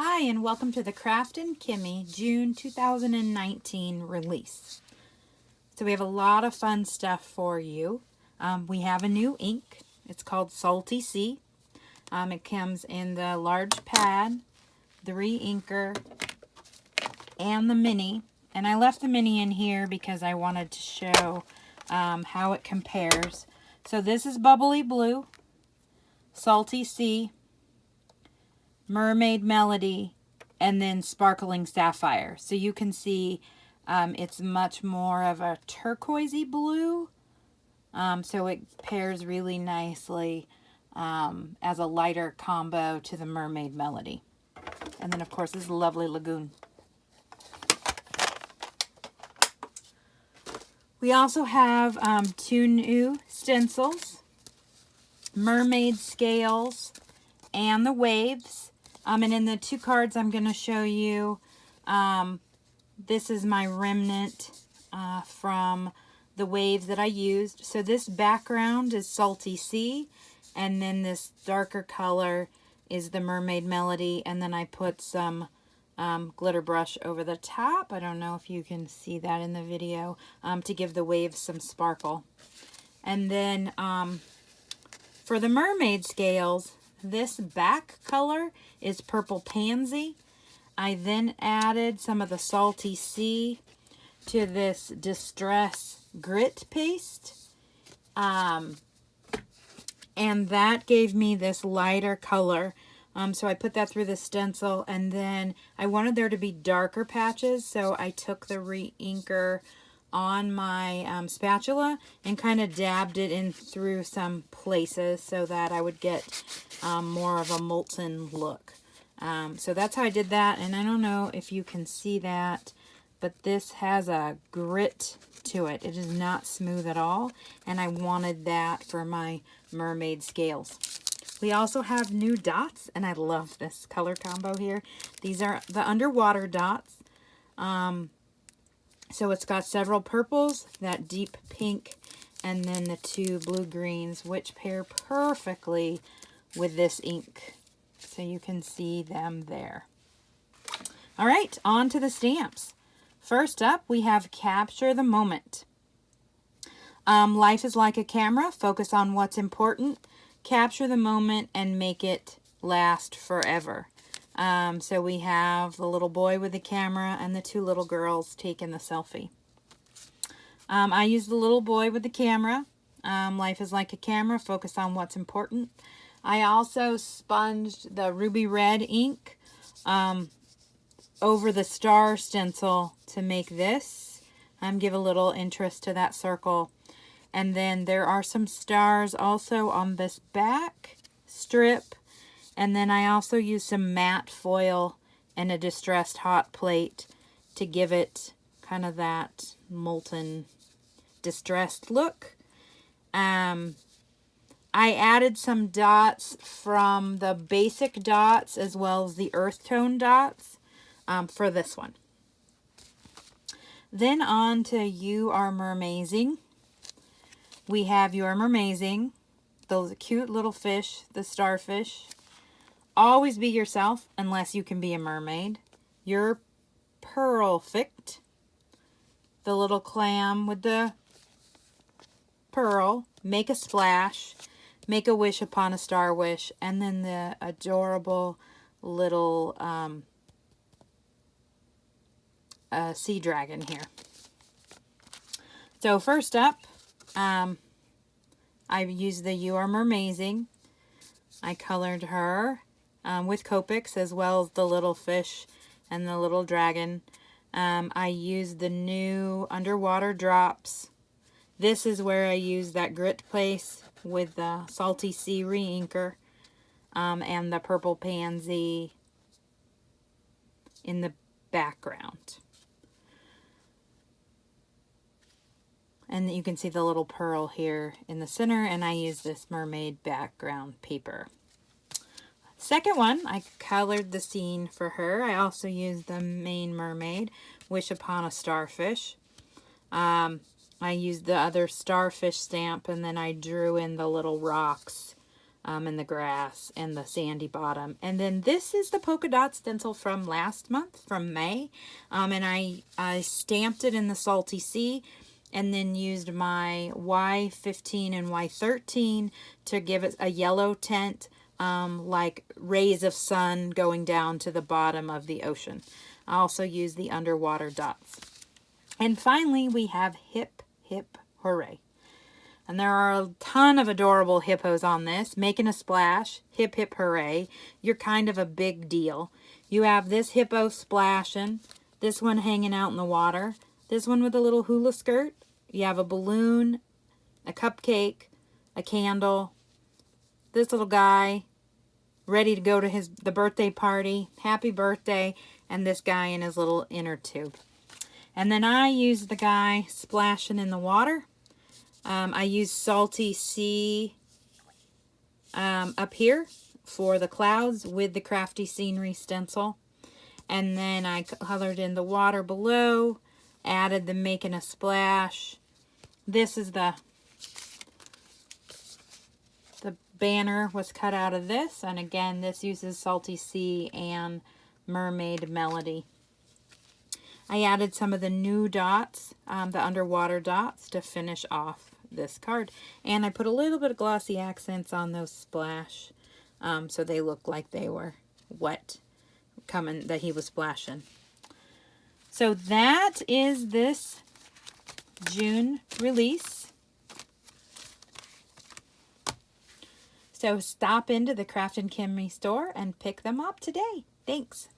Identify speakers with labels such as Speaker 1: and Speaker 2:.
Speaker 1: Hi, and welcome to the Kraftin Kimmie June 2019 release. So we have a lot of fun stuff for you. We have a new ink. It's called Salty Sea. It comes in the large pad, the re-inker, and the mini. And I left the mini in here because I wanted to show how it compares. So this is Bubbly Blue, Salty Sea, Mermaid Melody, and then Sparkling Sapphire. So you can see it's much more of a turquoisey blue. So it pairs really nicely as a lighter combo to the Mermaid Melody. And then of course this lovely lagoon. We also have two new stencils, Mermaid Scales and the Waves. And in the two cards I'm going to show you, this is my remnant from the waves that I used. So this background is Salty Sea, and then this darker color is the Mermaid Melody, and then I put some glitter brush over the top. I don't know if you can see that in the video, to give the waves some sparkle. And then for the mermaid scales, this back color is Purple Pansy. I then added some of the Salty Sea to this Distress Grit paste. And that gave me this lighter color. So I put that through the stencil, and then I wanted there to be darker patches, so I took the re-inker on my spatula and kind of dabbed it in through some places so that I would get more of a molten look. So that's how I did that, and I don't know if you can see that, but this has a grit to it. It is not smooth at all, and I wanted that for my mermaid scales. We also have new dots, and I love this color combo here. These are the underwater dots. So it's got several purples, that deep pink, and then the two blue-greens, which pair perfectly with this ink. So you can see them there. All right, on to the stamps. First up, we have Capture the Moment. Life is like a camera. Focus on what's important. Capture the moment and make it last forever. So we have the little boy with the camera and the two little girls taking the selfie. I use the little boy with the camera. Life is like a camera. Focus on what's important. I also sponged the ruby red ink over the star stencil to make this. Give a little interest to that circle. And then there are some stars also on this back strip. And then I also used some matte foil and a distressed hot plate to give it kind of that molten distressed look. I added some dots from the basic dots as well as the earth tone dots for this one. Then on to You Are Mermazing. We have You Are Mermazing, those cute little fish, the starfish. Always be yourself unless you can be a mermaid. You're Pearlfict, the little clam with the pearl. Make a splash, make a wish upon a star wish, and then the adorable little sea dragon here. So first up, I've used the You Are Mermazing. I colored her with Copics as well as the little fish and the little dragon. I used the new underwater drops. This is where I used that grit place with the Salty Sea re-inker and the Purple Pansy in the background. And you can see the little pearl here in the center, and I use this mermaid background paper. Second one, I colored the scene for her. I also used the main mermaid, Wish Upon a Starfish. I used the other starfish stamp, and then I drew in the little rocks and the grass and the sandy bottom. And then this is the polka dot stencil from last month, from May. And I stamped it in the Salty Sea and then used my Y15 and Y13 to give it a yellow tint, like rays of sun going down to the bottom of the ocean. I also used the underwater dots. And finally, we have Hip-Hooray. And there are a ton of adorable hippos on this. Making a splash, hip hip hooray. You're kind of a big deal. You have this hippo splashing, this one hanging out in the water, this one with a little hula skirt. You have a balloon, a cupcake, a candle, this little guy ready to go to the birthday party, happy birthday, and this guy in his little inner tube. And then I use the guy splashing in the water. I use Salty Sea up here for the clouds with the Crafty Scenery stencil. And then I colored in the water below, added the Making a Splash. This is the banner was cut out of this. And again, this uses Salty Sea and Mermaid Melody. I added some of the new dots, the underwater dots, to finish off this card. And I put a little bit of glossy accents on those splash, so they look like they were wet, that he was splashing. So that is this June release. So stop into the Kraftin Kimmie store and pick them up today. Thanks.